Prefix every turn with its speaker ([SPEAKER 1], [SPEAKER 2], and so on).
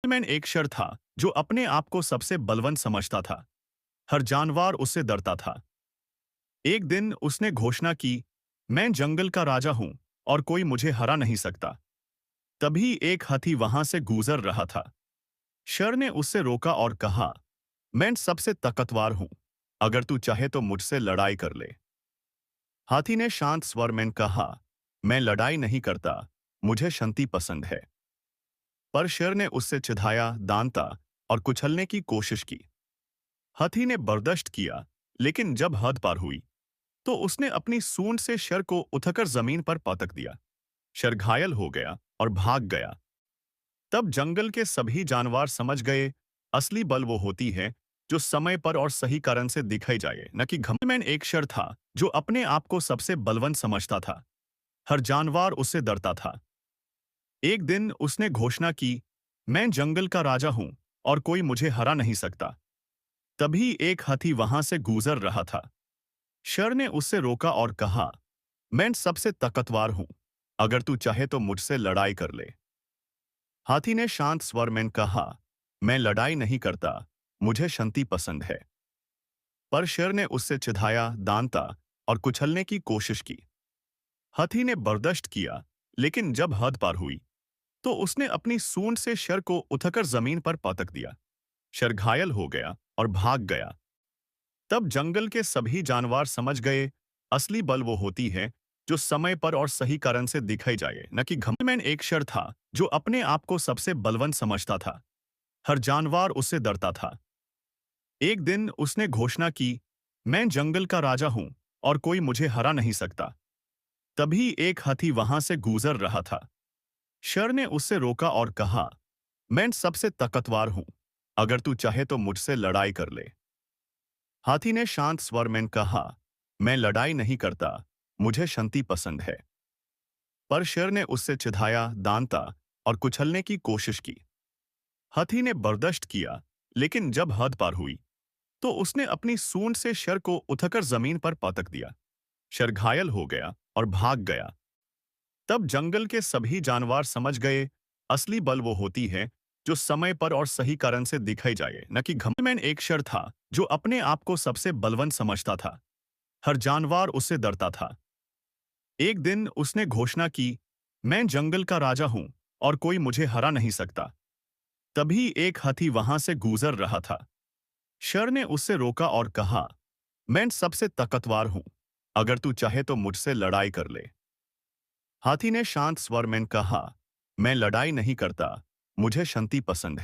[SPEAKER 1] Man एक sir था जो अपने आप को सबसे बलवंत समझता था। हर जानवर उससे डरता था। एक दिन उसने घोषणा की, मैं जंगल का राजा हूं और कोई मुझे हरा नहीं सकता। तभी एक हाथी वहां से गुजर रहा था। शर ने उससे रोका और कहा, मैं सबसे ताकतवर हूं। अगर तू चाहे तो मुझसे लड़ाई कर ले। हाथी ने शांत स्वर में कहा, मैं लड़ाई नहीं करता, मुझे शांति पसंद है। पर शेर ने उससे चिढ़ाया, दांता और कुचलने की कोशिश की। हाथी ने बर्दाश्त किया, लेकिन जब हद पार हुई तो उसने अपनी सूंड से शेर को उठाकर जमीन पर पटक दिया। शेर घायल हो गया और भाग गया। तब जंगल के सभी जानवर समझ गए, असली बल वो होती है जो समय पर और सही कारण से दिखाई जाए, न कि घमंड में। एक शेर था जो अपने आप को सबसे बलवंत समझता था। हर जानवर उससे डरता था। एक दिन उसने घोषणा की, मैं जंगल का राजा हूं और कोई मुझे हरा नहीं सकता। तभी एक हाथी वहां से गुजर रहा था। शेर ने उससे रोका और कहा, मैं सबसे ताकतवर हूं। अगर तू चाहे तो मुझसे लड़ाई कर ले। हाथी ने शांत स्वर में कहा, मैं लड़ाई नहीं करता, मुझे शांति पसंद है। पर शेर ने उससे चिढ़ाया, दांता और कुचलने की कोशिश की। हाथी ने बर्दाश्त किया, लेकिन जब हद पार हुई तो उसने अपनी सूंड से शेर को उठाकर जमीन पर पटक दिया। शेर घायल हो गया और भाग गया। तब जंगल के सभी जानवर समझ गए, असली बल वो होती है जो समय पर और सही कारण से दिखाई जाए, न कि घमंड में। एक शेर था जो अपने आप को सबसे बलवंत समझता था। हर जानवर उससे डरता था। एक दिन उसने घोषणा की, मैं जंगल का राजा हूं और कोई मुझे हरा नहीं सकता। तभी एक हाथी वहां से गुजर रहा था। शेर ने उससे रोका और कहा, मैं सबसे ताकतवर हूं। अगर तू चाहे तो मुझसे लड़ाई कर ले। हाथी ने शांत स्वर में कहा, मैं लड़ाई नहीं करता, मुझे शांति पसंद है। पर शेर ने उससे चिढ़ाया, दांता और कुचलने की कोशिश की। हाथी ने बर्दाश्त किया, लेकिन जब हद पार हुई तो उसने अपनी सूंड से शेर को उठाकर जमीन पर पटक दिया। शेर घायल हो गया और भाग गया। तब जंगल के सभी जानवर समझ गए, असली बल वो होती है जो समय पर और सही कारण से दिखाई जाए, न कि घमंड में। एक शेर था जो अपने आप को सबसे बलवंत समझता था। हर जानवर उससे डरता था। एक दिन उसने घोषणा की, मैं जंगल का राजा हूं और कोई मुझे हरा नहीं सकता। तभी एक हाथी वहां से गुजर रहा था। शेर ने उससे रोका और कहा, मैं सबसे ताकतवर हूं। अगर तू चाहे तो मुझसे लड़ाई कर ले। हाथी ने शांत स्वर में कहा, मैं लड़ाई नहीं करता, मुझे शांति पसंद है।